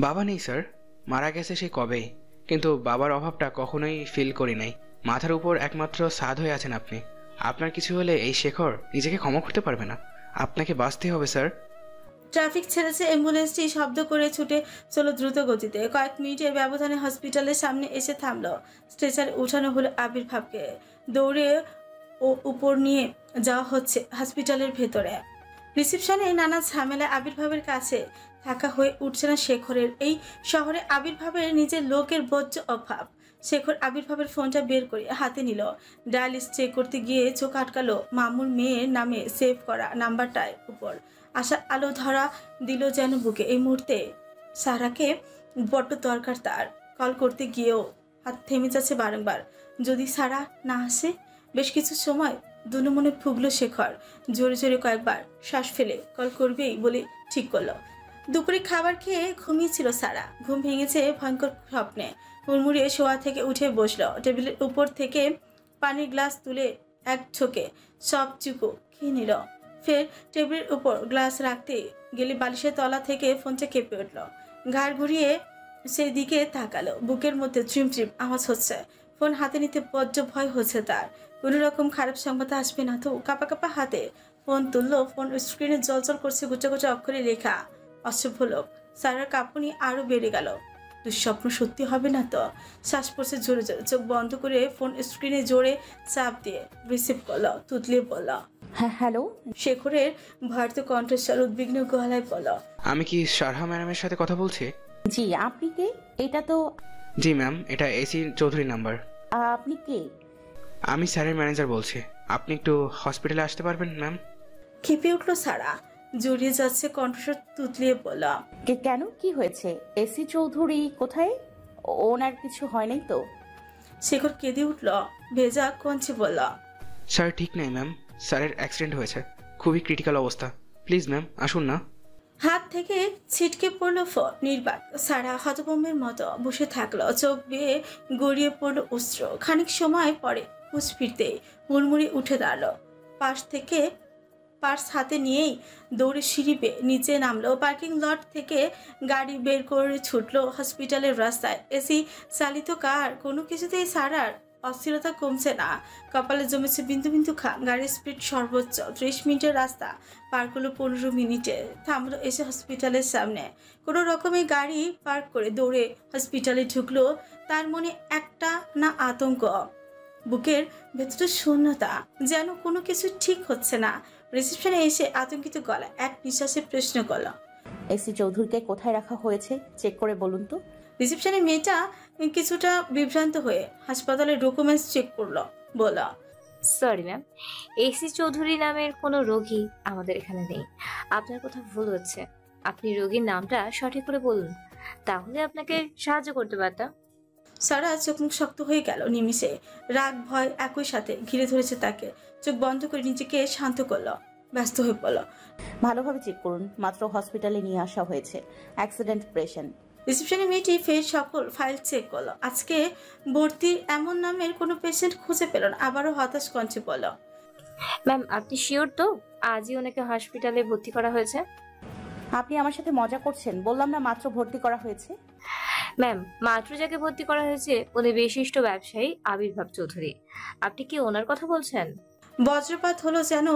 বাবা নেই স্যার, মারা গেছে সে কবেই। কিন্তু বাবার অভাবটা কখনোই ফিল করি নাই। মাথার উপর একমাত্র সাদ হয়ে আছেন আপনি। আপনার কিছু হলে এই শেখর নিজেকে ক্ষমা করতে পারবে না। আপনাকে বাঁচতে হবে স্যার। ট্রাফিক ছেড়েছে, অ্যাম্বুলেন্সটি শব্দ করে ছুটে চলো দ্রুত গতিতে। কয়েক মিনিটের ব্যবধানে হসপিটালের সামনে এসে থামলো। স্ট্রেচারে উঠানো হলো আবির্ভাবকে। দৌড়ে ও উপর নিয়ে যাওয়া হচ্ছে হসপিটালের ভেতরে। রিসেপশনে নানা ঝামেলা, আবির্ভাবের কাছে থাকা হয়ে উঠছে না শেখরের। এই শহরে আবির্ভাবের নিজের লোকের বজ্র অভাব। শেখর আবির্ভাবের ফোনটা বের করে হাতে নিল। ডায়াল চেক করতে গিয়ে চোখ আটকালো মামুর মেয়ের নামে সেভ করা নাম্বারটার উপর। আশার আলো ধরা দিল যেন বুকে। এই মুহূর্তে সারাকে বড্ড দরকার তার। কল করতে গিয়েও হাত থেমে যাচ্ছে বারংবার। যদি সারা না আসে? বেশ কিছু সময় দুনো মনে ফুগলো শেখর। জোরে জোরে কয়েকবার শ্বাস ফেলে কল করবেই বলে ঠিক করলো। দুপুরে খাবার খেয়ে ঘুমিয়েছিল সারা। ঘুম ভেঙেছে ভয়ঙ্কর স্বপ্নে। মুড়মুড়িয়ে শোয়া থেকে উঠে বসলো। টেবিলের উপর থেকে পানির গ্লাস তুলে এক ছোকে সব চুকো খেয়ে নিল। ফের টেবিলের উপর গ্লাস রাখতে গেলে বালিশের তলা থেকে ফোনটা কেঁপে উঠল। ঘাড় ঘুরিয়ে সেই দিকে তাকালো। বুকের মধ্যে ট্রিম ট্রিম আওয়াজ হচ্ছে। ফোন হাতে নিতে বড্ড ভয় হচ্ছে তার। কোনো রকম খারাপ সংবাদ আসবে না তো? কাপা কাপা হাতে ফোন তুললো। ফোন স্ক্রিনে জলজল করছে গোটা গোটা অক্ষরে লেখা অশুভ লোক। সারার কাঁপুনি আরো বেড়ে গেল। দুঃস্বপ্ন সত্যি হবে না তো? শ্বাস পড়ছে জোরে জোরে। চোখ বন্ধ করে ফোন স্ক্রিনে জোরে চাপ দিয়ে রিসিভ করলো। তুতলিয়ে বলল, হ্যাঁ হ্যালো। শেখরের ভয়ার্ত কণ্ঠস্বর উদ্বিগ্ন গলায় বলল, আমি কি সারহা ম্যাডামের সাথে কথা বলছি? জি, আপনি কে? এটা তো জি ম্যাম, এটা এসি চৌধুরী নাম্বার। আপনি কে? আমি স্যারের ম্যানেজার বলছি। আপনি একটু হসপিটালে আসতে পারবেন ম্যাম? খেপে উঠল সারা। জড়িয়ে যাচ্ছে কণ্ঠস্বর তুতলিয়ে বলল, কেন, কি হয়েছে? এসি চৌধুরী কোথায়? ওনার কিছু হয় নাই তো? শেখর কেঁদে উঠল। ভেজা কঞ্চে বলল, স্যার ঠিক নেই ম্যাম, স্যারের অ্যাক্সিডেন্ট হয়েছে, খুবই ক্রিটিক্যাল অবস্থা। প্লিজ ম্যাম আসুন না। হাত থেকে ছিটকে পড়লো ফোন। নির্বাক সারা হতভম্বের মতো বসে থাকলো। চোখ বেয়ে গড়িয়ে পড়লো অস্ত্র। খানিক সময় পরে হুঁশ ফিরতে হুড়মুড়ি উঠে দাঁড়ালো। পার্স হাতে নিয়েই দৌড়ে সিঁড়ি বেয়ে নিচে নামলো। পার্কিং লট থেকে গাড়ি বের করে ছুটলো হসপিটালের রাস্তায়। এসি চালিত কার। কোনো কিছুতেই সারার অস্থিরতা কমছে না। কপালে জমেছে বিন্দু বিন্দু ঘাম। গাড়ির স্পিড সর্বোচ্চ 30 মিনিটের রাস্তা পার করলো 15 মিনিটে। থামলো এসে হসপিটালের সামনে। কোনো রকমে গাড়ি পার্ক করে দৌড়ে হসপিটালে ঢুকলো। তার মনে একটা না আতঙ্ক, বুকের ভেতরে শূন্যতা, যেন কোনো কিছু ঠিক হচ্ছে না। রিসেপশনে এসে আতঙ্কিত গলা এক নিঃশ্বাসে প্রশ্ন করল, এসি চৌধুরীকে কোথায় রাখা হয়েছে চেক করে বলুন তো। রিসেপশনে মেয়েটা কিছুটা বিভ্রান্ত হয়ে হাসপাতালের ডকুমেন্টস চেক করলো। বলল, সরি ম্যাম, এসি চৌধুরী নামের কোনো রোগী আমাদের এখানে নেই। আপনার কথা ভুল হচ্ছে। আপনি রোগীর নামটা সঠিক করে বলুন, তাহলে আপনাকে সাহায্য করতে পারতাম। সারা চোখ মুখ শক্ত হয়ে গেল নিমিষে। রাগ ভয় একই সাথে ঘিরে ধরেছে তাকে। চোখ বন্ধ করে নিজেকে শান্ত করলো। ব্যস্ত হয়ে পড়ল। ভালোভাবে চেক করুন, মাত্র হসপিটালে নিয়ে আসা হয়েছে, অ্যাক্সিডেন্ট পেশেন্ট। রিসেপশনে মেয়েটি ফের সকল ফাইল চেক করলো। আজকে ভর্তি এমন নামের কোনো পেশেন্ট খুঁজে পেল না। আবারও হতাশ কণ্ঠে বলল, ম্যাম আপনি শিওর তো আজই ওনাকে হসপিটালে ভর্তি করা হয়েছে? আপনি আমার সাথে মজা করছেন? বললাম না মাত্র ভর্তি করা হয়েছে। ম্যাম মাত্র যাকে ভর্তি করা হয়েছে উনি বিশিষ্ট ব্যবসায়ী আবির্ভাব চৌধুরী। আপনি কি ওনার কথা বলছেন? বজ্রপাত হলো যেন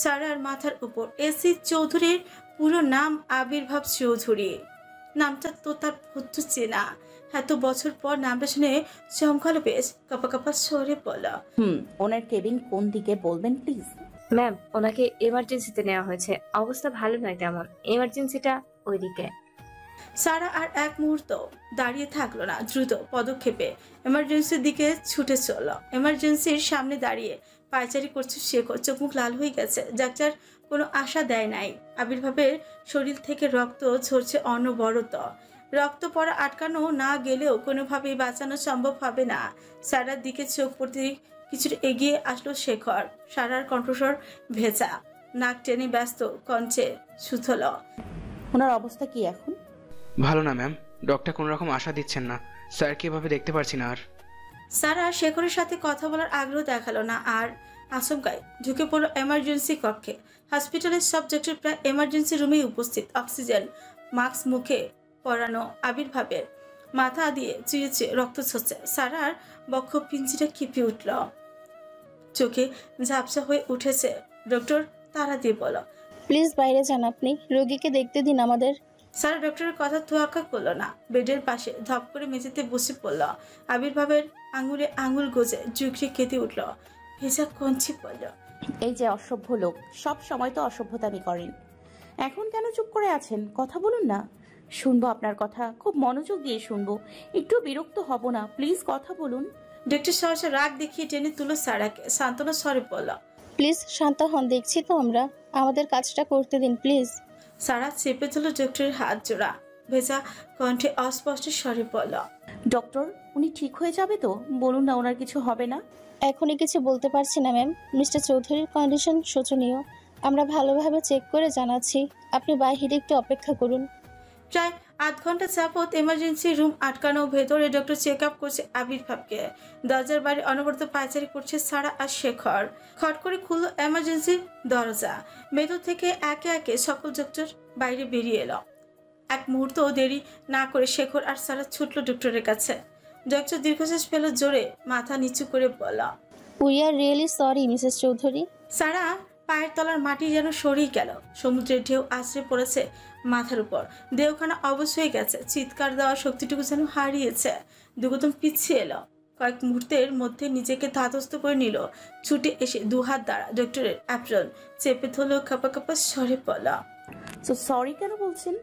সারার মাথার উপর। এসি চৌধুরীর পুরো নাম আবির্ভাব চৌধুরী। নামটা তো তার বদ্ধ চেনা। এত বছর পর নামটা শুনে চমকালো বেশ। কাপা কাপা স্বরে বলা, ওনার কেবিন কোন দিকে বলবেন প্লিজ? ম্যাম ওনাকে এমার্জেন্সিতে নেওয়া হয়েছে, অবস্থা ভালো নয় তেমন। এমার্জেন্সিটা ওইদিকে। সারা আর এক মুহূর্ত দাঁড়িয়ে থাকলো না। দ্রুত পদক্ষেপে এমার্জেন্সির দিকে ছুটে চলল। এমার্জেন্সির সামনে দাঁড়িয়ে পায়চারি করছে শেখর। চোখ মুখ লাল হয়ে গেছে। যার কোনো আশা দেয় নাই। আবির্ভাবের শরীর থেকে রক্ত ঝরছে অনবরত। রক্ত পড়া আটকানো না গেলেও কোনোভাবেই বাঁচানো সম্ভব হবে না। সারার দিকে চোখ পড়তে কিছুটা এগিয়ে আসলো শেখর। সারার কণ্ঠস্বর ভেজা, নাক টেনে ব্যস্ত কঞ্চে সুথল, ওনার অবস্থা কি এখন? ভালো না ম্যাম, ডক্টর কোনো রকম আশা দিচ্ছেন না। স্যারকে এভাবে দেখতে পারছি না আর। সারা শেখরের সাথে কথা বলার আগ্রহ দেখালো না আর। আচমকায় ঢুকে পড়লো এমার্জেন্সি কক্ষে। হসপিটালের সব ডক্টর প্রায় এমার্জেন্সি রুমেই উপস্থিত। অক্সিজেন মাস্ক মুখে পরানো আবির্ভাবের মাথা দিয়ে চিরেছে রক্ত ঝরছে। সারার বক্ষ পিঞ্চিটা কেঁপে উঠল, চোখে ঝাপসা হয়ে উঠেছে। ডক্টর তাড়া দিয়ে বলো, প্লিজ বাইরে যান, আপনি রোগীকে দেখতে দিন আমাদের। সারা ডক্টরের কথা তোয়াক্কা করলো না, বেডের পাশে ধপ করে মেঝেতে বসে পড়ল। আবির্ভাবের আঙুলে আঙুল গোজে জুগড়ে কেঁদে উঠল। ভেজা কঞ্চি পড়ল, এই যে অসভ্য লোক, সব সময় তো অসভ্যতামি করেন। এখন কেন চুপ করে আছেন? কথা বলুন না, শুনবো আপনার কথা, খুব মনোযোগ দিয়ে শুনবো, একটু বিরক্ত হব না, প্লিজ কথা বলুন। ডক্টর সহসা রাগ দেখিয়ে টেনে তুলো সারাকে, সান্ত্বনা স্বরে বলল, প্লিজ শান্ত হন, দেখছি তো আমরা, আমাদের কাজটা করতে দিন প্লিজ। সারা চেপে ধরল ডক্টরের হাত জোড়া, ভেজা কণ্ঠে অস্পষ্ট স্বরে বলল, ডক্টর, উনি ঠিক হয়ে যাবে তো? বলুন না, ওনার কিছু হবে না? এখনই কিছু বলতে পারছি না ম্যাম, মিস্টার চৌধুরীর কন্ডিশন শোচনীয়, আমরা ভালোভাবে চেক করে জানাচ্ছি, আপনি বাইরে একটু অপেক্ষা করুন। প্রায় আধ ঘন্টা যাবৎ এমার্জেন্সি রুম আটকানো, ভেতরে ডক্টর চেক আপ করছে আবির্ভাবকে। দরজার বাইরে অনবরত পায়চারি করছে সারা আর শেখর। খট করে খুললো এমার্জেন্সির দরজা, ভেতর থেকে একে একে সকল ডক্টর বাইরে বেরিয়ে এলো। এক মুহূর্ত দেরি না করে শেখর আর সারা ছুটলো ডক্টরের কাছে। ডক্টর দীর্ঘশ্বাস ফেলো জোরে, মাথা নিচু করে বলল, we are really sorry Mrs Chowdhury. সারা পায়ের তলার মাটি যেন সরেই গেল, সমুদ্রের ঢেউ আছড়ে পড়েছে মাথার উপর, দেহখানা অবশ হয়ে গেছে, চিৎকার দেওয়ার শক্তিটুকু যেন হারিয়েছে। দুকদম পিছিয়ে এলো, কয়েক মুহূর্তের মধ্যে নিজেকে ধাতস্থ করে নিল, ছুটে এসে দুহাত দ্বারা ডক্টরের অ্যাপ্রন চেপে ধরলো, কাপা কাপা স্বরে বলা, তো সরি কেন বলছেন?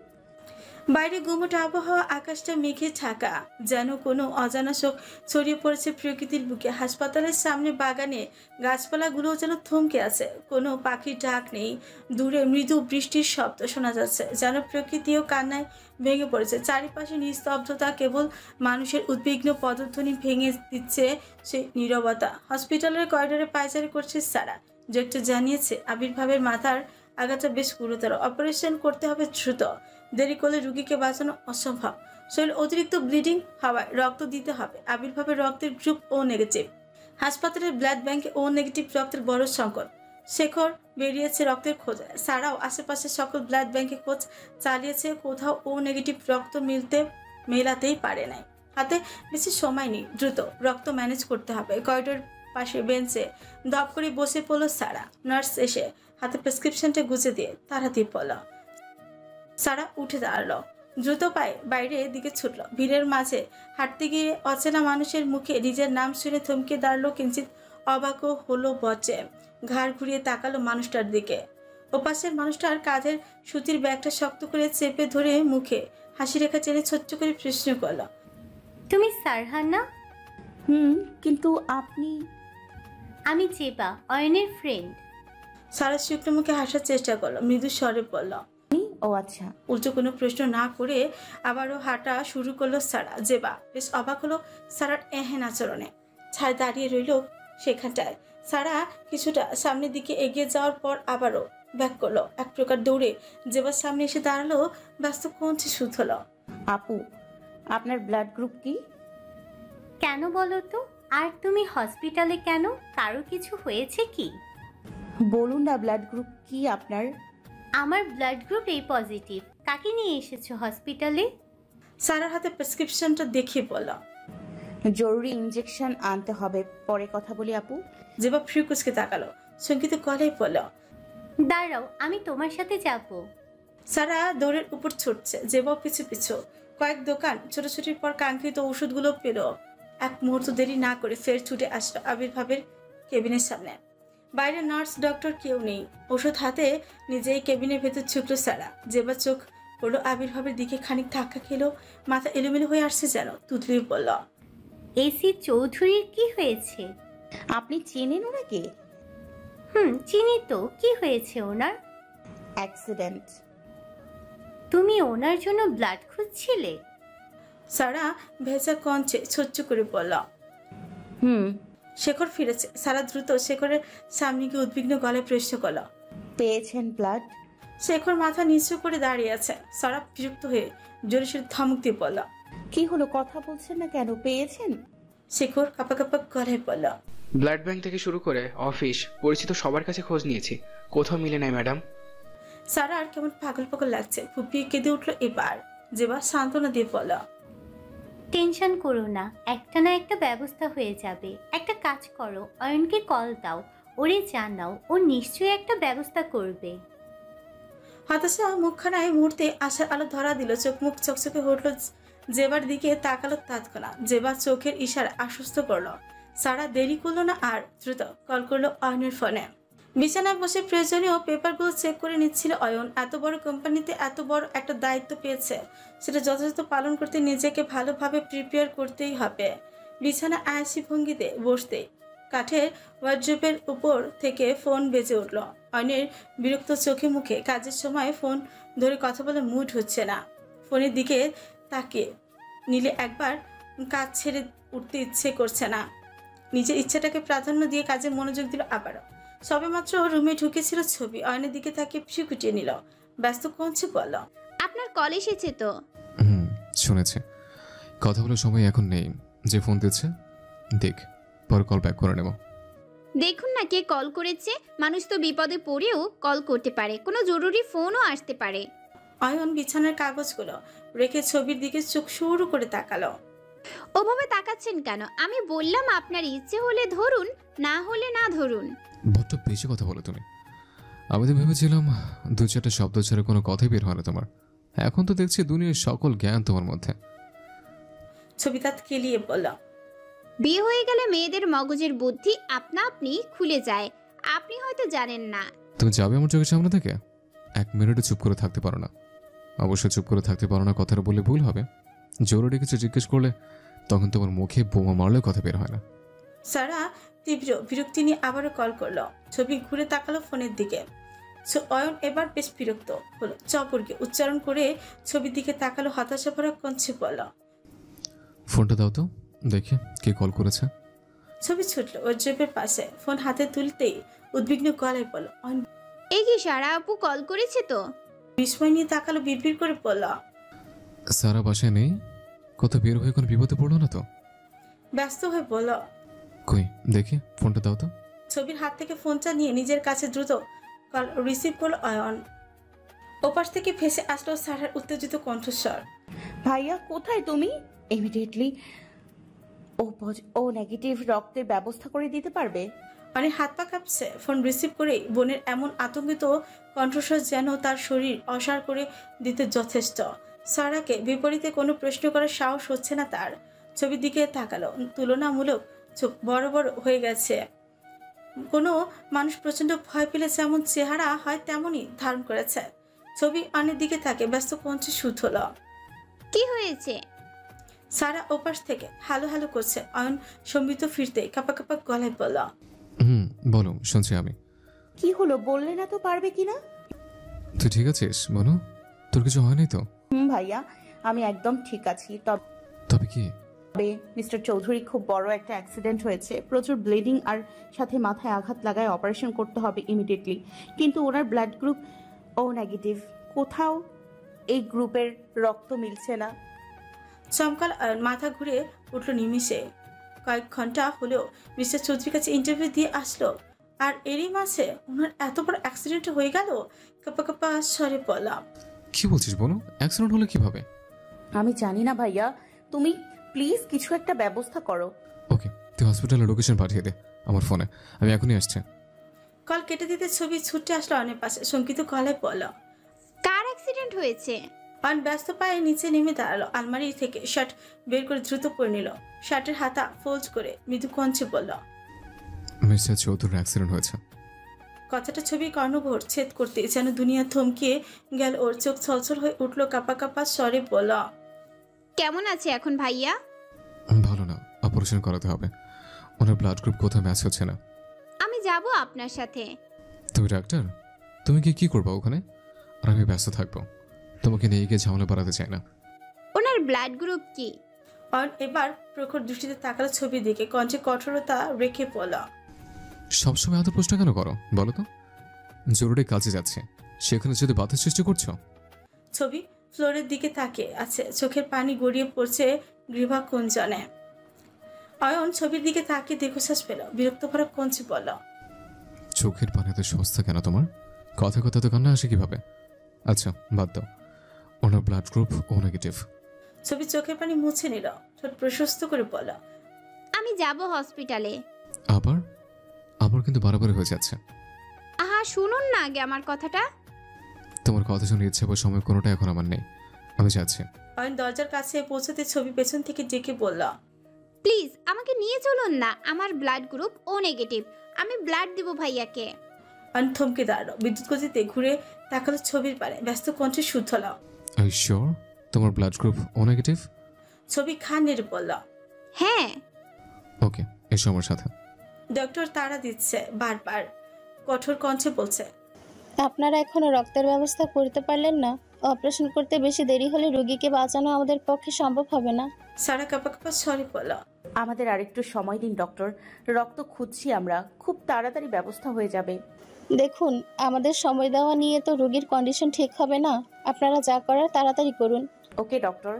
বাইরে গুমোট আবহাওয়া, আকাশটা মেঘে ঢাকা, যেন কোনো অজানা শোক ছড়িয়ে পড়েছে প্রকৃতির বুকে। হাসপাতালের সামনে বাগানে গাছপালাগুলো যেন থমকে আছে, কোনো পাখির ডাক নেই, দূরে মৃদু বৃষ্টির শব্দ শোনা যাচ্ছে, যেন প্রকৃতিও কান্নায় ভেঙে পড়েছে। চারিপাশে নিস্তব্ধতা, কেবল মানুষের উদ্বিগ্ন পদধ্বনি ভেঙে দিচ্ছে সেই নীরবতা। হসপিটালের করিডোরে পায়চারি করছে সারা। ডক্টর জানিয়েছে আবির্ভাবের মাথার আঘাতটা বেশ গুরুতর, অপারেশন করতে হবে দ্রুত, দেরি করলে রুগীকে বাঁচানো অসম্ভব। শরীর অতিরিক্ত ব্লিডিং হওয়ায় রক্ত দিতে হবে। আবির্ভাবের রক্তের গ্রুপ ও নেগেটিভ, হাসপাতালের ব্লাড ব্যাংকে ও নেগেটিভ রক্তের বড় সংকট। শেখর বেরিয়েছে রক্তের খোঁজে, সারাও আশেপাশে সকল ব্লাড ব্যাংকে খোঁজ চালিয়েছে, কোথাও ও নেগেটিভ রক্ত মেলাতেই পারে নাই। হাতে বেশি সময় নেই, দ্রুত রক্ত ম্যানেজ করতে হবে। করিডোর পাশে বেঞ্চে ধপ করে বসে পড়ল সারা। নার্স এসে হাতে প্রেসক্রিপশনটা গুজে দিয়ে তাড়াতাড়ি পড়ল। সারা উঠে দাঁড়ালো, দ্রুত পায়ে বাইরের দিকে ছুটল। ভিড়ের মাঝে হাঁটতে গিয়ে অচেনা মানুষের মুখে নিজের নাম শুনে থমকে দাঁড়ালো, কিঞ্চিত অবাকও হলো বচে। ঘাড় ঘুরিয়ে তাকালো মানুষটার দিকে। ওপাশের মানুষটার কাঁধের সুতির ব্যাগটা শক্ত করে চেপে ধরে মুখে হাসি রেখা চেনে ছোট্ট করে প্রশ্ন করলো, তুমি সারহান না? কিন্তু আপনি? আমি চেপা, অয়নের ফ্রেন্ড। সারা শুকনো মুখে হাসার চেষ্টা করলো, মৃদু স্বরে বলল, ও আচ্ছা। উল্টো কোনো প্রশ্ন না করে আবারও হাঁটা শুরু করলো সারা। জেবা বেশ অবাক হলো সারার এহেন আচরণে, ছায় দাঁড়িয়ে রইল সেখানটায়। সারা কিছুটা সামনের দিকে এগিয়ে যাওয়ার পর আবারও ব্যাক করলো, এক প্রকার দৌড়ে জেবার সামনে এসে দাঁড়ালো। ব্যস্ত কঞ্চে সুদ হলো, আপু, আপনার ব্লাড গ্রুপ কি? কেন বলো তো? আর তুমি হসপিটালে কেন? কারো কিছু হয়েছে কি? বলুন না, ব্লাড গ্রুপ কি আপনার? আমার ব্লাড গ্রুপ এ পজিটিভ। কাকে নিয়ে এসেছো হসপিটালে? সারার হাতে প্রেসক্রিপশনটা দেখিয়ে বলল, জরুরি ইনজেকশন আনতে হবে, পরে কথা বলি আপু। জেবা ফ্রিকুসকে তাকালো, শঙ্কিত গলায় বলল, দাঁড়াও, আমি তোমার সাথে যাব। সারা দৌড়ের উপর ছুটছে, জেবা পিছু পিছু। কয়েক দোকান ছোটাছুটির পর কাঙ্ক্ষিত ওষুধগুলো পেল। এক মুহূর্ত দেরি না করে ফের ছুটে আসলো আবির্ভাবের কেবিনের সামনে। বাইরে নার্স ডক্টর কেউ নেই, ওষুধ হাতে নিজেই কেবিনের ভেতর ছুটলো সারা। জেবা চোখ পড়লো আবির্ভাবের দিকে, খানিক ধাক্কা খেলো, মাথা এলোমেলো হয়ে আসছে যেন। তুতলিয়ে বলল, এসি চৌধুরীর কি হয়েছে? আপনি চেনেন ওনাকে? চিনি তো। কি হয়েছে ওনার? অ্যাক্সিডেন্ট। তুমি ওনার জন্য ব্লাড খুঁজছিলে? সারা ভেজা কঞ্চে ছোট্ট করে বলল। শেখর ফিরেছে। সারা দ্রুত শেখরের সামনে গিয়ে উদ্বিগ্ন গলায় প্রশ্ন করল, পেয়েছেন ব্লাড? শেখর মাথা নিচু করে দাঁড়িয়ে আছে। সারা বিরক্ত হয়ে জোরে সোরে ধমক দিয়ে বলল, কি হলো, কথা বলছেন না কেন? পেয়েছেন? শেখর কাপা কাপা গলায় বলল, ব্লাড ব্যাংক থেকে শুরু করে অফিস, পরিচিত সবার কাছে খোঁজ নিয়েছি, কোথাও মিলে নাই ম্যাডাম। সারা আর কেমন পাগল পাগল লাগছে, ফুপিয়ে কেঁদে উঠলো এবার। জেবা সান্ত্বনা দিয়ে বলল, টেনশন করো না, একটা না একটা ব্যবস্থা হয়ে যাবে। একটা কাজ করো, অয়নকে কল দাও, ওরে জানাও, ও নিশ্চয়ই একটা ব্যবস্থা করবে। হতাশা মুখখানায় মুহূর্তে আশার আলো ধরা দিল। চোখ মুখ চকচকে উঠল। জেবার দিকে তাকালো তৎক্ষণাৎ। জেবা চোখের ইশারা আশ্বস্ত করলো। সারা দেরি করলো না আর দ্রুত কল করলো অয়নের ফোনে। বিছানায় বসে প্রয়োজনীয় পেপারগুলো চেক করে নিচ্ছিল অয়ন। এত বড় কোম্পানিতে এত বড় একটা দায়িত্ব পেয়েছে, সেটা যথাযথ পালন করতে নিজেকে ভালোভাবে প্রিপেয়ার করতেই হবে। বিছানা আয়াসী ভঙ্গিতে বসতে কাঠের ওয়ার্ড্রোবের উপর থেকে ফোন বেজে উঠল। অয়নের বিরক্ত চোখে মুখে কাজের সময় ফোন ধরে কথা বলে মুড হচ্ছে না। ফোনের দিকে তাকিয়ে নিলে একবার কাজ ছেড়ে উঠতে ইচ্ছে করছে না। নিজের ইচ্ছাটাকে প্রাধান্য দিয়ে কাজে মনোযোগ দিল আবারও। সবেমাত্র রুমে ঢুকেছিল ছবি। অয়নের দিকে তাকিয়ে পিছু কুটিয়ে নিল। ব্যস্ত কঞ্চে বলল, আপনার কল এসেছে তো? শুনেছি। কথা বলার সময় এখন নেই। যে ফোন দিচ্ছে দেখ, পরে কল ব্যাক করে নেব। দেখুন না কে কল করেছে। মানুষ তো বিপদে পড়েও কল করতে পারে, কোনো জরুরি ফোনও আসতে পারে। অয়ন বিছানার কাগজগুলো রেখে ছবির দিকে চোখ শুরু করে তাকালো। ওভাবে তাকাচ্ছেন কেন? আমি বললাম আপনার ইচ্ছে হলে ধরুন, না হলে না ধরুন। বড্ড বেশি কথা বলো তুমি। আমি তো ভেবেছিলাম দু চারটা শব্দ ছাড়া কোনো কথাই বের হয় না তোমার। এখন তো দেখছি দুনিয়ার সকল জ্ঞান তোমার মধ্যে। ছবি তাত কেলিয়ে বলল, বিয়ে হয়ে গেলে মেয়েদের মগজের বুদ্ধি আপনা আপনি খুলে যায়, আপনি হয়তো জানেন না। তুমি যাবে আমার চোখের সামনে থেকে? এক মিনিটও চুপ করে থাকতে পারো না। অবশ্য চুপ করে থাকতে পারো না কথাটা বললে ভুল হবে। জরুরি কিছু জিজ্ঞেস করলে তখন তোমার মুখে বোমা মারলেও কথা বের হয় না। সারা তীব্র বিরক্তি নিয়ে আবারও কল করলো। ছবি ঘুরে তাকালো ফোনের দিকে। অয়ন এবার বেশ বিরক্ত হলো। চপরকে উচ্চারণ করে ছবির দিকে তাকালো। হতাশা ভরা কঞ্চে বলল, ফোনটা দাও তো দেখি কে কল করেছে। ছবি ছুটলো ওর জেবের পাশে। ফোন হাতে তুলতেই উদ্বিগ্ন গলায় বলল, অয়ন। এই কি সারা আপু কল করেছে তো? বিস্ময় নিয়ে তাকালো। বিড়বিড় করে বলল, সারা বাসায় নেই? কত বের হয়ে কোনো বিপদে পড়লো না তো? ব্যস্ত হয়ে বলল। কই দেখি ফোনটা দাও তো। ছবির হাত থেকে ফোনটা নিয়ে নিজের কাছে দ্রুত কল রিসিভ করলো অয়ন। ওপাশ থেকে ভেসে আসলো সারার উত্তেজিত কণ্ঠস্বর, ভাইয়া কোথায় তুমি? ইমিডিয়েটলি ও নেগেটিভ রক্তের ব্যবস্থা করে দিতে পারবে? অনেক হাত পা কাঁপছে। ফোন রিসিভ করে বোনের এমন আতঙ্কিত কণ্ঠস্বর যেন তার শরীর অসাড় করে দিতে যথেষ্ট। সারাকে বিপরীতে কোনো প্রশ্ন করার সাহস হচ্ছে না তার। ছবির দিকে তাকালো। তুলনামূলক চোখ বড় বড় হয়ে গেছে। কোনো মানুষ প্রচন্ড ভয় পেলে যেমন চেহারা হয় তেমনই ধারণ করেছে। ছবি অনেক দিকে থাকে ব্যস্ত কঞ্চে সুত হলো। কি হয়েছে? সারা ওপাশ থেকে হালো হালো করছে। অয়ন সম্বিত ফিরতে কাপা কাপা গলায় বলল, বলো শুনছি আমি। কি হলো বললে না তো পারবে কিনা? তুই ঠিক আছিস মনু? তোর কিছু হয়নি তো? ভাইয়া আমি একদম ঠিক আছি। তবে কি? মিস্টার চৌধুরী খুব বড় একটা অ্যাক্সিডেন্ট হয়েছে, প্রচুর ব্লিডিং আর সাথে মাথায় আঘাত লাগায় অপারেশন করতে হবে ইমিডিয়েটলি। কিন্তু ওনার ব্লাড গ্রুপ ও নেগেটিভ, কোথাও এই গ্রুপের রক্ত মিলছে না। চমকাল অয়ন। মাথা ঘুরে উঠল নিমিষে। কয়েক ঘন্টা হলেও মিস্টার চৌধুরীর কাছে ইন্টারভিউ দিয়ে আসলো, আর এরই মাঝে ওনার এত বড় অ্যাক্সিডেন্ট হয়ে গেল। কাপা কাপা স্বরে বললাম, কি বলছিস বনু? অ্যাক্সিডেন্ট হলো কিভাবে? আমি জানি না ভাইয়া, তুমি প্লিজ কিছু একটা ব্যবস্থা করো। ওকে, তুই হসপিটালের লোকেশন পাঠিয়ে দে আমার ফোনে, আমি এখনই আসছি। কল কেটে দিতে ছবি ছুটে আসলো অয়নের পাশে। শঙ্কিত গলায় বলল, কার অ্যাক্সিডেন্ট হয়েছে? অয়ন ব্যস্ত পায়ে নিচে নেমে দাঁড়ালো। আলমারি থেকে শার্ট বের করে দ্রুত পরে নিল। শার্টের হাতা ফোল্ড করে মৃদু কঞ্চে বলল, মিস্টার চৌধুরীর অ্যাক্সিডেন্ট হয়েছে। কথাটা ছবি কর্ণভর ছেদ করতে যেন দুনিয়া থমকে গেল ওর। চোখ ছলছল হয়ে উঠলো। কাপা কাপা স্বরে বলল, কেমন আছে এখন ভাইয়া? ভালো না, অপারেশন করাতে হবে। ওনার ব্লাড গ্রুপ কোথাও ম্যাচ হচ্ছে না। আমি যাব আপনার সাথে। তুমি ডাক্তার, তুমি কি করবা ওখানে? আর আমি ব্যস্ত থাকবো, তোমাকে নিয়ে গিয়ে ঝামেলা বাড়াতে চাই না। ওনার ব্লাড গ্রুপ কি? অয়ন এবার প্রখর দৃষ্টিতে তাকালো ছবির দিকে। কঞ্চে কঠোরতা রেখে বলল, সবসময় এত প্রশ্ন কেন করো বলো তো? জরুরি কাজে যাচ্ছে, সেখানে যদি বাধা সৃষ্টি করছো। ছবি ফ্লোরের দিকে তাকিয়ে আছে। চোখের পানি গড়িয়ে পড়ছে গ্রীভা কুঞ্জনে। অয়ন ছবির দিকে তাকিয়ে দীর্ঘশ্বাস পেল। বিরক্ত ভরা কঞ্চে বলল, চোখের পানি তো সস্তা কেন তোমার? কথা কথা তো কান্না আসে কিভাবে? আচ্ছা বাদ দাও, ওনার ব্লাড গ্রুপ ও নেগেটিভ। ছবি চোখের পানি মুছে নিল, ঠোঁট প্রশস্ত করে বলল, আমি যাব হসপিটালে। আবার আবার কিন্তু বাড়াবাড়ি হয়ে যাচ্ছে। আহা শুনুন না আগে আমার কথাটা। তোমার কথা শুনে ইচ্ছে বা সময় কোনোটা এখন আমার নেই, আমি যাচ্ছি। অয়ন দরজার কাছে পৌঁছতে ছবি পেছন থেকে ডেকে বলল, প্লিজ আমাকে নিয়ে চলুন না, আমার ব্লাড গ্রুপ ও নেগেটিভ, আমি ব্লাড দিব ভাইয়াকে। অয়ন থমকে দাঁড়ালো, বিদ্যুৎ গতিতে ঘুরে তাকালো ছবির পারে, ব্যস্ত কণ্ঠে শুদ্ধল। আই শিওর তোমার ব্লাড গ্রুপ ও নেগেটিভ? ছবি খান নেড়ে বলল, হ্যাঁ। ওকে, এসো আমার সাথে। ডক্টর তাড়া দিচ্ছে বারবার, কঠোর কণ্ঠে বলছে, আপনারা এখনো রক্তের ব্যবস্থা করতে পারলেন না? অপারেশন করতে বেশি দেরি হলে রোগীকে বাঁচানো আমাদের পক্ষে সম্ভব হবে না। সারা কাপা কাপা সরি বলল, আমাদের আরেকটু সময় দিন ডক্টর, রক্ত খুঁজছি আমরা, খুব তাড়াতাড়ি ব্যবস্থা হয়ে যাবে। দেখুন, আমাদের সময় দেওয়া নিয়ে তো রোগীর কন্ডিশন ঠিক হবে না। আপনারা যা করার তাড়াতাড়ি করুন। ওকে ডক্টর।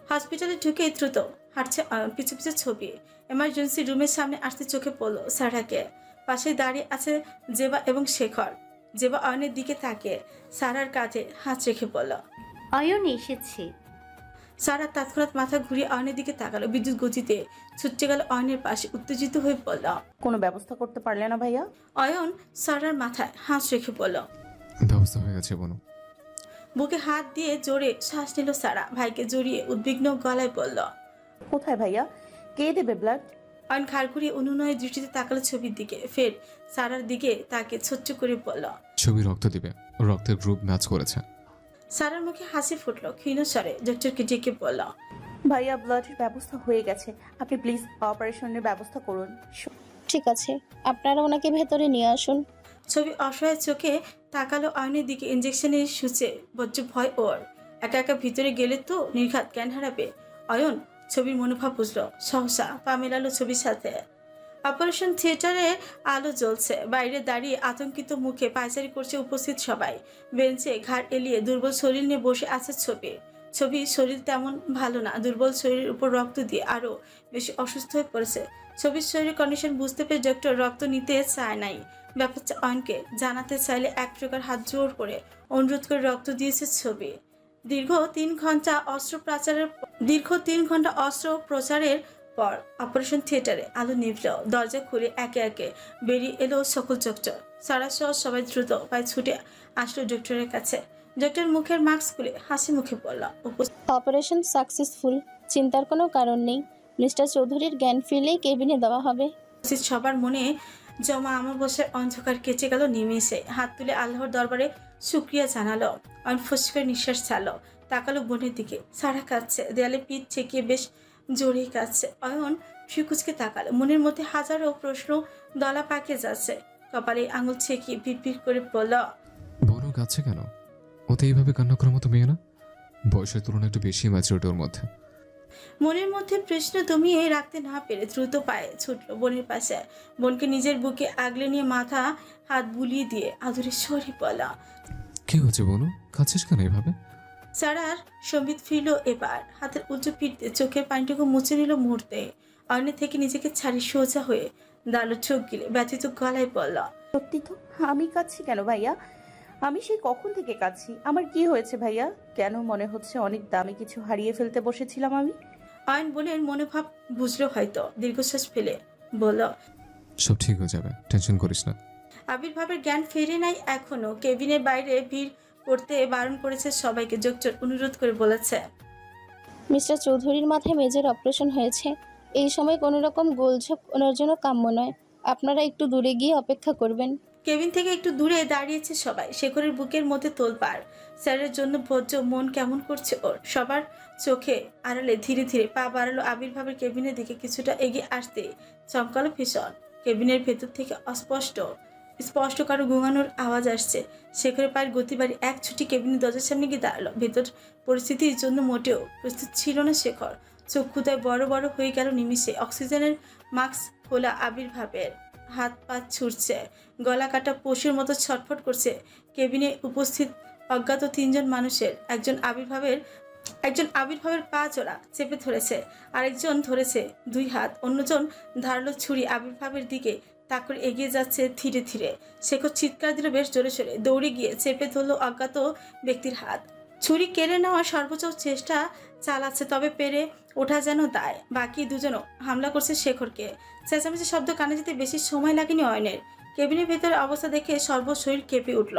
হসপিটালে ঢুকে দ্রুত হাঁটছে পিছু পিছু ছবি। এমার্জেন্সি রুমের সামনে আসতে চোখে পড়লো সারাকে। পাশে দাঁড়িয়ে আছে জেবা এবং শেখর। জেবা অয়নের দিকে তাকিয়ে সারার কাঁধে হাত রেখে বলল, অয়ন এসেছে। সারা তৎক্ষণাৎ মাথা ঘুরিয়ে অয়নের দিকে তাকালো, বিদ্যুৎ গতিতে ছুটে গেল অয়নের পাশে, উত্তেজিত হয়ে বলল, কোনো ব্যবস্থা করতে পারলে না ভাইয়া? অয়ন সারার মাথায় হাত রেখে বলল। ব্যবস্থা হয়ে গেছে বোন। বুকে হাত দিয়ে জোরে শ্বাস নিল সারা, ভাইকে জড়িয়ে উদ্বিগ্ন গলায় বলল, কোথায় ভাইয়া? কে দেবে ব্লাড? অয়ন ঘাড় ঘুরিয়ে অনুনয় দৃষ্টিতে তাকালো ছবির দিকে, ফের সারার দিকে তাকে ছোট্ট করে বলল, ছবি রক্ত দিবে, রক্তের গ্রুপ ম্যাচ করেছে। সারার মুখে হাসি ফুটলো ক্ষীণ স্বরে, ডক্টরকে ডেকে বলল, ভাইয়া ব্লাডের ব্যবস্থা হয়ে গেছে, আপনি প্লিজ অপারেশনের ব্যবস্থা করুন। ঠিক আছে, আপনারা ওনাকে ভেতরে নিয়ে আসুন। ছবি অসহায় চোখে তাকালো অয়নের দিকে। ইঞ্জেকশনের সূচে বজ্র ভয় ওর, একা একা ভিতরে গেলে তো নির্ঘাত জ্ঞান হারাবে। অয়ন ছবির মনোভাব বুঝলো, সহসা পা মেলালো ছবির সাথে। অপারেশন থিয়েটারে আলো জ্বলছে, বাইরে দাঁড়িয়ে আতঙ্কিত মুখে পায়চারি করছে উপস্থিত সবাই। বেঞ্চে ঘাড় এলিয়ে দুর্বল শরীর নিয়ে বসে আছে ছবি শরীর তেমন ভালো না, দুর্বল শরীরের উপর রক্ত দিয়ে আরো বেশি অসুস্থ হয়ে পড়েছে। ছবির শরীরের কন্ডিশন বুঝতে পেরে ডক্টর রক্ত নিতে চায় নাই। ব্যাপারটা অয়নকে জানাতে চাইলে এক প্রকার হাত জোর করে অনুরোধ করে রক্ত দিয়েছে ছবি। দীর্ঘ 3 ঘন্টা অস্ত্রোপচারের পর অপারেশন থিয়েটারে আলো নিভল। দরজা খুলে একে একে বেরিয়ে এলো সকল ডক্টর। সারা সহ সবাই দ্রুত পায়ে ছুটে আসলো ডক্টরের কাছে। ডক্টর মুখের মাস্ক খুলে হাসি মুখে বলল, অপারেশন সাকসেসফুল, চিন্তার কোনো কারণ নেই। মিস্টার চৌধুরীর জ্ঞান ফিরলেই কেবিনে দেওয়া হবে। উপস্থিত সবার মনে জমা অমাবস্যার অন্ধকার কেটে গেল নিমেষে। হাত তুলে আল্লাহর দরবারে শুকরিয়া জানালো। অয়ন ফুস করে নিঃশ্বাস ছাড়লো, তাকালো বোনের দিকে। সারা কাঁদছে, দেয়ালে পিঠ ঠেকিয়ে বেশ জোরেই কাঁদছে। অয়ন ফিকুচকে তাকালো, মনের মধ্যে হাজারো প্রশ্ন দলা পাকে যাচ্ছে। কপালে আঙুল ছেঁকিয়ে পিট করে বলল, বোনও কাছে কেন? ও তো এইভাবে কান্না করার মতো মেয়ে না, বয়সের তুলনায় একটু বেশি ম্যাচুরিটি ওর মধ্যে। মনের মধ্যে প্রশ্ন দমিয়ে রাখতে না পেরে দ্রুত পায়ে ছুটলো বোনের পাশে। বোনকে নিজের বুকে আগলে নিয়ে মাথা হাত বুলিয়ে দিয়ে আদুরে সরি বলা, কি হচ্ছে বোনও, কাছিস কেন এভাবে? সারার সম্বিত ফিরল এবার, হাতের উল্টো পিঠতে চোখের পানিটুকু মুছে নিল মুহূর্তে। অয়নের থেকে নিজেকে ছাড়ি সোজা হয়ে দাঁড়ালো, চোখ গিলে ব্যথিত গলায় বলল, সত্যি তো, আমি কাঁদছি কেন ভাইয়া? আমি সেই কখন থেকে কাঁদছি? আমার কি হয়েছে ভাইয়া? কেন মনে হচ্ছে অনেক দামি কিছু হারিয়ে ফেলতে বসেছিলাম আমি? অয়ন বোনের মনোভাব বুঝলো হয়তো, দীর্ঘশ্বাস ফেলে বলল, সব ঠিক হয়ে যাবে, টেনশন করিস না। আবির্ভাবের জ্ঞান ফেরে নাই এখনো। কেবিনের বাইরে ভিড় করতে বারণ করেছে সবাইকে। ডক্টর অনুরোধ করে বলেছে, মিস্টার চৌধুরীর মাথায় মেজর অপারেশন হয়েছে, এই সময় কোনো রকম গোলঝোপ ওনার জন্য কাম্য নয়। আপনারা একটু দূরে গিয়ে অপেক্ষা করবেন। কেবিন থেকে একটু দূরে দাঁড়িয়েছে সবাই। শেখরের বুকের মধ্যে তোলপাড়। স্যারের জন্য ভোজ্য, মন কেমন করছে ওর। সবার চোখে আড়ালে ধীরে ধীরে পা বাড়ালো আবির্ভাবের কেবিনের দিকে। কিছুটা এগিয়ে আসতে চমকালো ভীষণ। কেবিনের ভেতর থেকে স্পষ্ট কারো গুঙানোর আওয়াজ আসছে। শেখরের পায়ের গতি বাড়ি এক ছুটি কেবিনের দরজার সামনে গিয়ে দাঁড়ালো। ভেতর পরিস্থিতির জন্য মোটেও প্রস্তুত ছিল না শেখর। চক্ষুদায় বড় বড় হয়ে গেল নিমিষে। অক্সিজেনের মাস্ক খোলা আবির্ভাবের, হাত পা ছুটছে, গলা কাটা পশুর মতো ছটফট করছে। কেবিনে উপস্থিত অজ্ঞাত 3 জন মানুষের একজন আবির্ভাবের পা জোড়া চেপে ধরেছে, আরেকজন ধরেছে 2 হাত, অন্যজন ধারালো ছুরি আবির্ভাবের দিকে তাক করে এগিয়ে যাচ্ছে ধীরে ধীরে। শেখর চিৎকার দিল বেশ জোরে সোরে, দৌড়ে গিয়ে চেপে ধরল অজ্ঞাত ব্যক্তির হাত। ছুরি কেড়ে নেওয়ার সর্বোচ্চ চেষ্টা চালাচ্ছে, তবে পেরে ওঠা যেন দায়। বাকি দুজনও হামলা করছে শেখরকে। চেঁচামেচি শব্দ কানে যেতে বেশি সময় লাগেনি অয়নের। কেবিনের ভেতরে অবস্থা দেখে সর্বশরীর কেঁপে উঠল।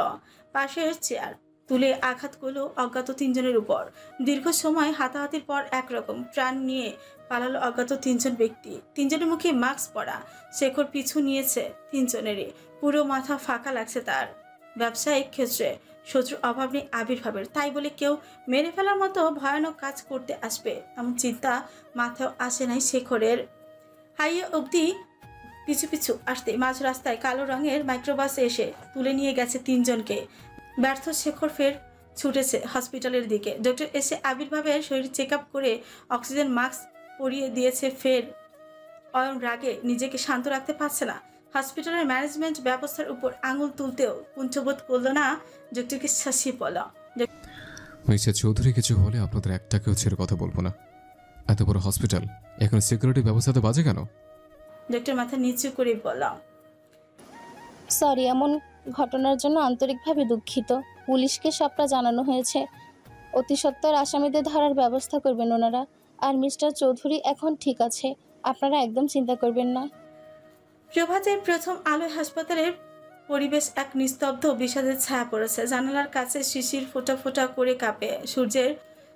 পাশের চেয়ার তুলে আঘাত করলো অজ্ঞাত তিনজনের উপর। দীর্ঘ সময় হাতাহাতির পর একরকম প্রাণ নিয়ে পালালো অজ্ঞাত তিনজন ব্যক্তি। তিনজনের মুখে মাস্ক পরা। শেখর পিছু নিয়েছে তিনজনেরই। পুরো মাথা ফাঁকা লাগছে তার। ব্যবসায়িক ক্ষেত্রে শত্রুর অভাব নেই আবির্ভাবের, তাই বলে কেউ মেরে ফেলার মতো ভয়ানক কাজ করতে আসবে এমন চিন্তা মাথায় আসে নাই শেখরের। হাইয়ে অবধি পিছু পিছু আসতে মাঝ রাস্তায় কালো রঙের মাইক্রোবাসে এসে তুলে নিয়ে গেছে তিনজনকে। ব্যর্থ শেখর ফের ছুটেছে হসপিটালের দিকে। ডক্টর এসে আবির্ভাবের শরীর চেক আপ করে অক্সিজেন মাস্ক পরিয়ে দিয়েছে। ফের অয়ন রাগে নিজেকে শান্ত রাখতে পারছে না। হসপিটালের ম্যানেজমেন্ট ব্যবস্থার উপর আঙুল তুলতেও কুণ্ঠবোধ করলো না। ডক্টরকে শাসিয়ে বলা, মিস্টার চৌধুরী, কিছু হলে আপনাদের একটাকেও ছেড়ে কথা বলবো না। এত বড় হসপিটাল, এখন সিকিউরিটি ব্যবস্থা তো বাজে কেন? ডক্টর মাথা নিচু করে বললাম, সরি, এমন ঘটনার জন্য আন্তরিকভাবে দুঃখিত। পুলিশকে সবটা জানানো হয়েছে। অতি সত্বর আসামিদের ধরার ব্যবস্থা করবেন ওনারা। আর মিস্টার চৌধুরী এখন ঠিক আছে, আপনারা একদম চিন্তা করবেন না। প্রভাতের প্রথম আলোয় হাসপাতালের পরিবেশ এক নিস্তব্ধ বিষাদের ছায়া পড়েছে। জানালার কাছে শিশির ফোঁটা ফোঁটা করে কাঁপে।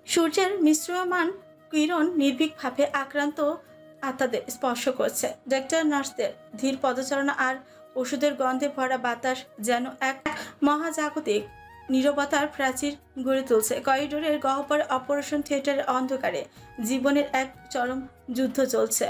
সূর্যের মিশ্রমান কিরণ নির্ভীক ভাবে আক্রান্ত আত্মাদের স্পর্শ করছে। ডাক্তার নার্সদের ধীর পদচারণা আর ওষুধের গন্ধে ভরা বাতাস যেন এক মহাজাগতিক নীরবতার প্রাচীর গড়ে তুলছে। করিডোরের গহ্বরে অপারেশন থিয়েটারের অন্ধকারে জীবনের এক চরম যুদ্ধ চলছে।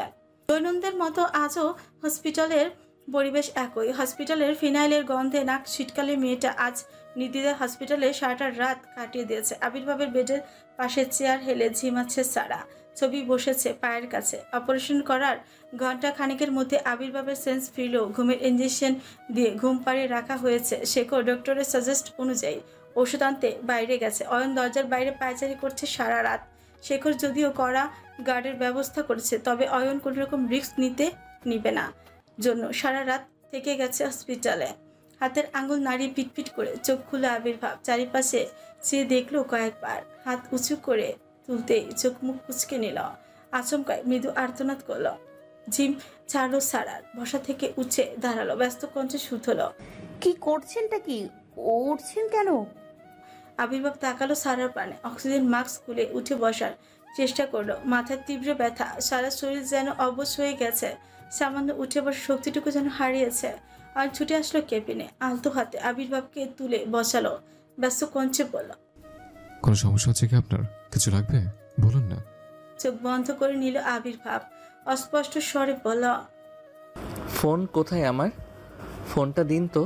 দৈনন্দিন মতো আজও হসপিটালের পরিবেশ একই। হসপিটালের ফিনাইলের গন্ধে নাক শীতকালে মেয়েটা আজ নির্দ্বিধায় হসপিটালে সারাটা রাত কাটিয়ে দিয়েছে। আবির্ভাবের বেডের পাশে চেয়ার হেলে ঝিমাচ্ছে সারা। ছবি বসেছে পায়ের কাছে। অপারেশন করার ঘন্টা খানিকের মধ্যে আবির্ভাবের সেন্স ফিরল। ঘুমের ইঞ্জেকশন দিয়ে ঘুম পাড়িয়ে রাখা হয়েছে। শেখর ডক্টরের সাজেস্ট অনুযায়ী ওষুধ আনতে বাইরে গেছে। অয়ন দরজার বাইরে পায়চারি করছে সারা রাত। শেখর যদিও কড়া গার্ডের ব্যবস্থা করেছে, তবে অয়ন কোনো রকম রিস্ক নিবে না জন্য সারা রাত থেকে গেছে হসপিটালে। হাতের আঙুল নাড়িয়ে পিটপিট করে চোখ খুলে আবির্ভাব চারিপাশে চেয়ে দেখলো কয়েকবার। হাত উঁচু করে তুলতেই চোখ মুখ কুচকে নিল। আচমকায় মৃদু আর্তনাদ করলো। ঝিম ছাড়লো সারার। বসা থেকে উঠে দাঁড়ালো। ব্যস্ত কণ্ঠে শুধলো, কি করছেনটা কি? উঠছেন কেন? আবির্ভাব তাকালো সারার পানে। অক্সিজেন মাস্ক খুলে উঠে বসার চেষ্টা করলো। মাথার তীব্র ব্যথা, সারা শরীর যেন অবশ হয়ে গেছে। সামান্য উঠে বসার শক্তিটুকু যেন হারিয়েছে। আর ছুটে আসলো কেবিনে। আলতো হাতে আবির্ভাবকে তুলে বসালো। ব্যস্ত কণ্ঠে বলল, কোনো সমস্যা হচ্ছে কি আপনার? কিছু লাগবে বলুন না। চোখ বন্ধ করে নিল আবির্ভাব। অস্পষ্ট স্বরে বলল, ফোন কোথায় আমার? ফোনটা দিন তো।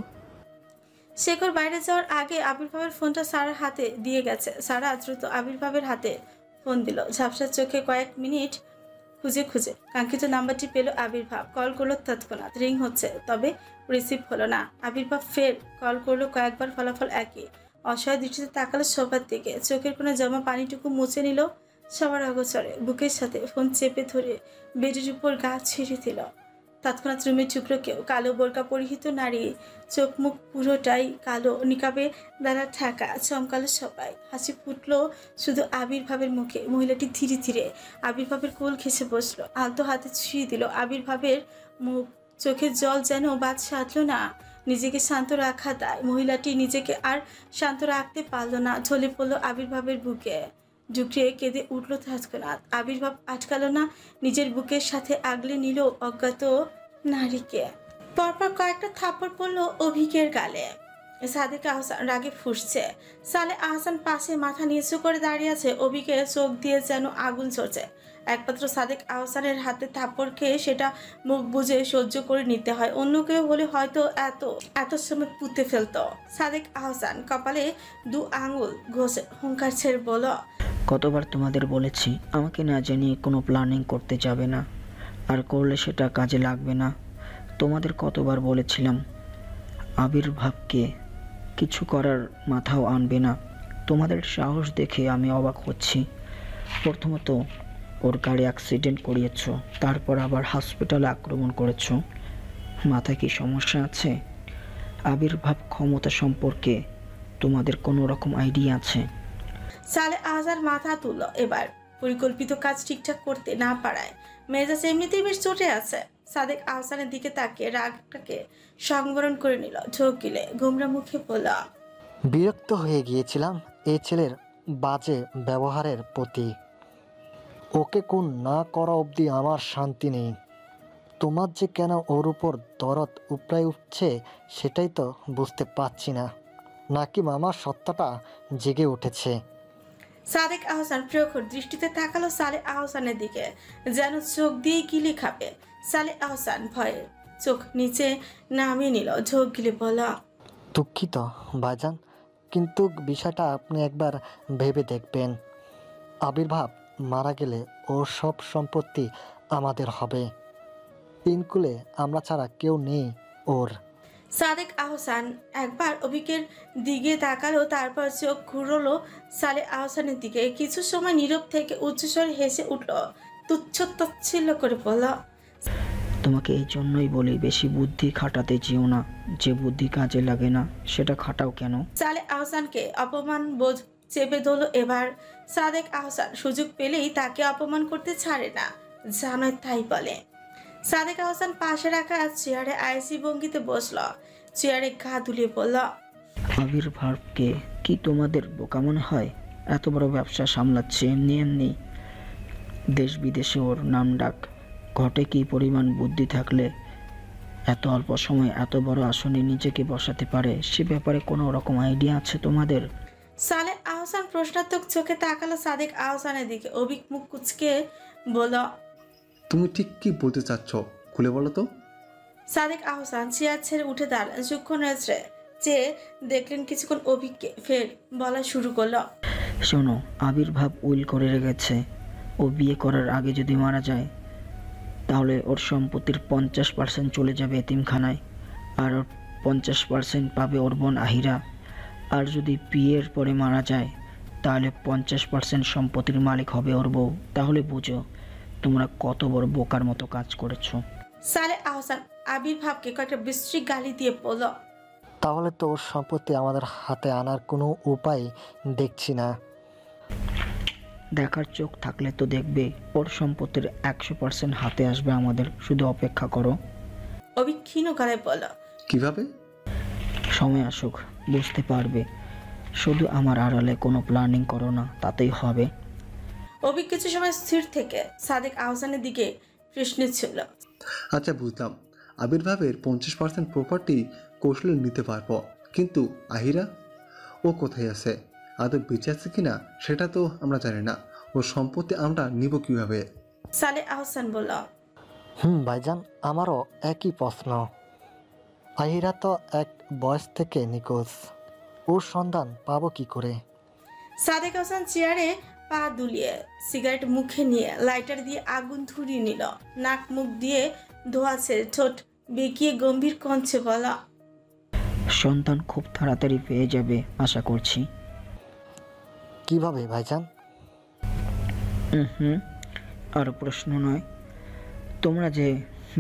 শেখর বাইরে যাওয়ার আগে আবির্ভাবের ফোনটা সারার হাতে দিয়ে গেছে। সারা দ্রুত আবির্ভাবের হাতে ফোন দিল। ঝাপসা চোখে কয়েক মিনিট খুঁজে কাঙ্ক্ষিত নাম্বারটি পেল আবির্ভাব। কল করলো তৎক্ষণাৎ। রিং হচ্ছে, তবে রিসিভ হলো না। আবির্ভাব ফের কল করলো কয়েকবার, ফলাফল একই। অসহায় দৃষ্টিতে তাকালো সবার দিকে। চোখের কোনো জমা পানিটুকু মুছে নিল সবার অগোচরে। বুকের সাথে ফোন চেপে ধরে বেডের উপর গা ছিঁড়ে দিল। তৎক্ষণাৎ রুমের টুকরো কেউ কালো বোরকা পরিহিত নারী, চোখ মুখ পুরোটাই কালো নিকাবে দ্বারা ঢাকা, চমকালো সবাই। হাসি ফুটলো শুধু আবির্ভাবের মুখে। মহিলাটি ধীরে ধীরে আবির্ভাবের কোল ঘেঁষে বসলো। আলতো হাতে ছুঁয়ে দিল আবির্ভাবের মুখ। চোখের জল যেন বাদ সাধলো না। নিজেকে শান্ত রাখা দায়। মহিলাটি নিজেকে আর শান্ত রাখতে পারলো না। ঝলে পড়লো আবির্ভাবের বুকে। ঝুঁকড়ে কেঁদে উঠল তৎক্ষণাৎ। আবির্ভাব আটকালো না, নিজের বুকের সাথে আগলে নিল অজ্ঞাত নারীকে। পরপর কয়েকটা থাপ্পড় পড়লো অভিকের গালে। সাদেক আহসান রাগে ফুঁসছে। সালে আহসান পাশে মাথা নিচু করে দাঁড়িয়ে আছে। অভিকে চোখ দিয়ে যেন আগুন ঝরছে। একমাত্র সাদেক আহসানের হাতে থাপ্পড় খেয়ে সেটা মুখ বুজে সহ্য করে নিতে হয়। অন্য কেউ হলে হয়তো এত সময় পুঁতে ফেলতো। সাদেক আহসান কপালে 2 আঙুল ঘষে হুঙ্কার ছেড়ে বলল, কতবার তোমাদের বলেছি আমাকে না জানিয়ে কোনো প্ল্যানিং করতে যাবে না, আর করলে সেটা কাজে লাগবে না। তোমাদের কতবার বলেছিলাম আবির্ভাবকে কিছু করার মাথাও আনবে না। তোমাদের সাহস দেখে আমি অবাক হচ্ছি। প্রথমত ওর গাড়ি অ্যাক্সিডেন্ট করিয়েছ, তারপর আবার হসপিটালে আক্রমণ করেছ। মাথায় কি সমস্যা আছে? আবির্ভাব ক্ষমতা সম্পর্কে তোমাদের কোনো রকম আইডিয়া আছে? সালে আহসান মাথা তুলল। এবার পরিকল্পিত কাজ ঠিকঠাক করতে না পারায় মেজাজ এমনিতেই বেশ চটে আছে। সাদেক আহসানের দিকে তাকিয়ে রাগটাকে সংবরণ করে নিল। ঢোক গিলে গোমরা মুখে বলল, বিরক্ত হয়ে গিয়েছিলাম এই ছেলের বাজে ব্যবহারের প্রতি। ওকে খুন না করা অবধি আমার শান্তি নেই। তোমার যে কেন ওর উপর দরদ উপড়ায় উঠছে সেটাই তো বুঝতে পারছি না। নাকি মামার সত্তাটা জেগে উঠেছে? সাদেক আহসান প্রখর দৃষ্টিতে তাকালো সালে আহসানের দিকে, যেন চোখ দিয়ে কিলি খাবে। সালে আহসান ভয়ে চোখ নিচে নামিয়ে নিল। ঢোক গিলে বলল, দুঃখিত ভাইজান, কিন্তু বিষয়টা আপনি একবার ভেবে দেখবেন। আবির্ভাব মারা গেলে ওর সব সম্পত্তি আমাদের হবে। পিনকুলে আমরা ছাড়া কেউ নেই ওর। সাদেক আহসান একবার অভিকের দিকে তাকালো, তারপর চোখ ঘুরলো সালে আহসানের দিকে। কিছু সময় নীরব থেকে উচ্চস্বরে হেসে উঠল, তুচ্ছ তাচ্ছিল্য করে বলল, তোমাকে এই জন্যই বলি বেশি বুদ্ধি খাটাতে যেও না। যে বুদ্ধি কাজে লাগে না সেটা খাটাও কেন? সালে আহসানকে অপমান বোধ চেপে ধরল। এবার সাদেক আহসান সুযোগ পেলেই তাকে অপমান করতে ছাড়ে না, জানায় তাই বলে। সাদেক আহসান পাশে রাখা চেয়ারে আইসি ভঙ্গিতে বসল। চেয়ারে গা দুলিয়ে বলল, আবির্ভাবকে কি তোমাদের বোকা মনে হয়? এত বড় ব্যবসা সামলাচ্ছে এমনি এমনি। দেশ বিদেশে ওর নাম ডাক ঘটে। কি পরিমাণ বুদ্ধি থাকলে এত অল্প সময় এত বড় আসনে নিজেকে বসাতে পারে? সে ব্যাপারে কোনো রকম আইডিয়া আছে তোমাদের? সালে আহসান প্রশ্নাত্মক চোখে তাকালো সাদেক আহসানের দিকে। অভিক মুখ কুচকে বলল, তুমি ঠিক কি বলতে চাচ্ছ খুলে বলো তো? সাদেক আহসান চেয়ার ছেড়ে উঠে দাঁড়ান। সূক্ষ্ম নজরে যে দেখলেন কিছুক্ষণ অভিককে, ফের বলা শুরু করলো, শোনো, আবির্ভাব উইল করে রেখেছে। ও বিয়ে করার আগে যদি মারা যায় তাহলে ওর সম্পত্তির 50% চলে যাবে এতিমখানায়, আর ওর 50% পাবে ওর বোন আহিরা। আর যদি বিয়ের পরে মারা যায় তাহলে 50% সম্পত্তির মালিক হবে ওর বউ। তাহলে বুঝো তোমরা কত বড় বোকার মতো কাজ করেছো। সালে আহসান আবির্ভাবকে কয়েকটা বিশ্রী গালি দিয়ে বলল, তাহলে তো ওর সম্পত্তি আমাদের হাতে আনার কোনো উপায় দেখছি না। দেখার চোখ থাকলে তো দেখবে ওর সম্পত্তির 100% হাতে আসবে আমাদের। শুধু অপেক্ষা করো। অভিক্ষীণ গলায় বলল, কিভাবে? সময় আসুক বুঝতে পারবে। শুধু আমার আড়ালে কোনো প্ল্যানিং করো না, তাতেই হবে। অভিক কিছু সময় স্থির থেকে সাদেক আহসানের দিকে প্রশ্ন ছিল। আচ্ছা বুঝলাম, আবির্ভাবের 50% প্রপার্টি কৌশলে নিতে পারবো, কিন্তু আহিরা ও কোথায় আছে? আদৌ বেঁচে আছে কিনা সেটা তো আমরা জানি না। ওর সম্পত্তি আমরা নিব কিভাবে? সালে আহসান বলল, ভাইজান, আমারও একই প্রশ্ন। আহিরা তো এক বয়স থেকে নিখোঁজ, ওর সন্ধান পাবো কি করে? সাদেক আহসান চেয়ারে পা দুলিয়ে সিগারেট মুখে নিয়ে লাইটার দিয়ে আগুন ধরিয়ে নিল। নাক মুখ দিয়ে ধোয়াছে, ঠোঁট বেঁকিয়ে গম্ভীর কণ্ঠে বলা, সন্তান খুব তাড়াতাড়ি পেয়ে যাবে আশা করছি। কিভাবে ভাইজান? আর প্রশ্ন নয়। তোমরা যে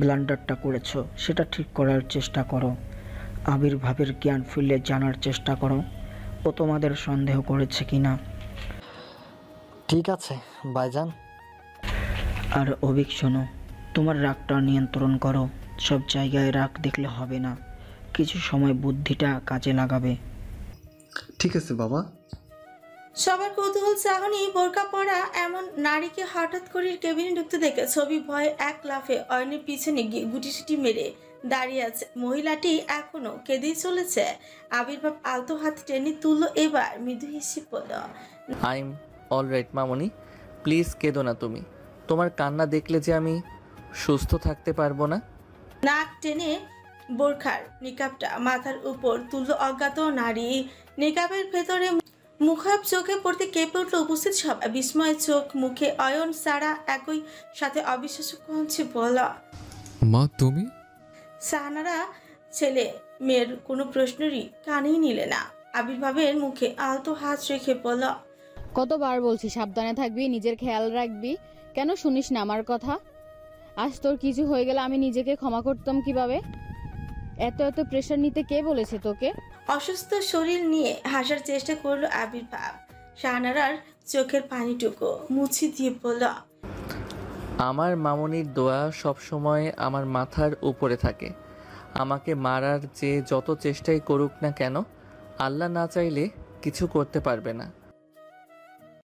ব্লান্ডারটা করেছো সেটা ঠিক করার চেষ্টা করো। আবির্ভাবের জ্ঞান ফিরলে জানার চেষ্টা করো ও তোমাদের সন্দেহ করেছে কিনা। ঠিক আছে ভাইজান। আর অভিক শোনো, তোমার রাগটা নিয়ন্ত্রণ করো। সব জায়গায় রাগ দেখলে হবে না, কিছু সময় বুদ্ধিটা কাজে লাগাবে। ঠিক আছে বাবা। সবার কৌতূহল চাহনি বোরকা পরা এমন নারীকে হঠাৎ করে কেবিনে ঢুকতে দেখে ছবি ভয়ে এক লাফে অয়নের পিছনে গিয়ে গুটিসুটি মেরে দাঁড়িয়ে আছে। মহিলাটি এখনো কেঁদেই চলেছে। আবির্ভাব আলতো হাত টেনে তুললো। এবার মৃদু হেসে পড়ল, I am alright Mamoni, please কেঁদো না তুমি। তোমার কান্না দেখলে যে আমি সুস্থ থাকতে পারবো না। নাক টেনে বোরখার নিকাবটা মাথার উপর তুললো অজ্ঞাত নারী। নিকাবের ভেতরে মুখাব চোখে পড়তে কেঁপে উঠল উপস্থিত সব। বিস্ময় চোখ মুখে অয়ন সারা একই সাথে অবিশ্বাস্য কণ্ঠে বলা, মা তুমি? সাহানারা ছেলে মেয়ের কোনো প্রশ্নেরই কানেই নিলে না। আবির্ভাবের মুখে আলতো হাত রেখে বলল, কতবার বলছি সাবধানে থাকবি, নিজের খেয়াল রাখবি, কেন শুনিস না আমার কথা? আজ তোর কিছু হয়ে গেলে আমি নিজেকে ক্ষমা করতাম কিভাবে? এত এত প্রেশার নিতে কে বলেছে তোকে? অসুস্থ শরীর নিয়ে হাসার চেষ্টা করলো আবির্ভাব। শাহানারার চোখের পানিটুকু মুছে দিয়ে বলল, আমার মামনির দোয়া সবসময় আমার মাথার উপরে থাকে। আমাকে মারার যে যত চেষ্টাই করুক না কেন, আল্লাহ না চাইলে কিছু করতে পারবে না।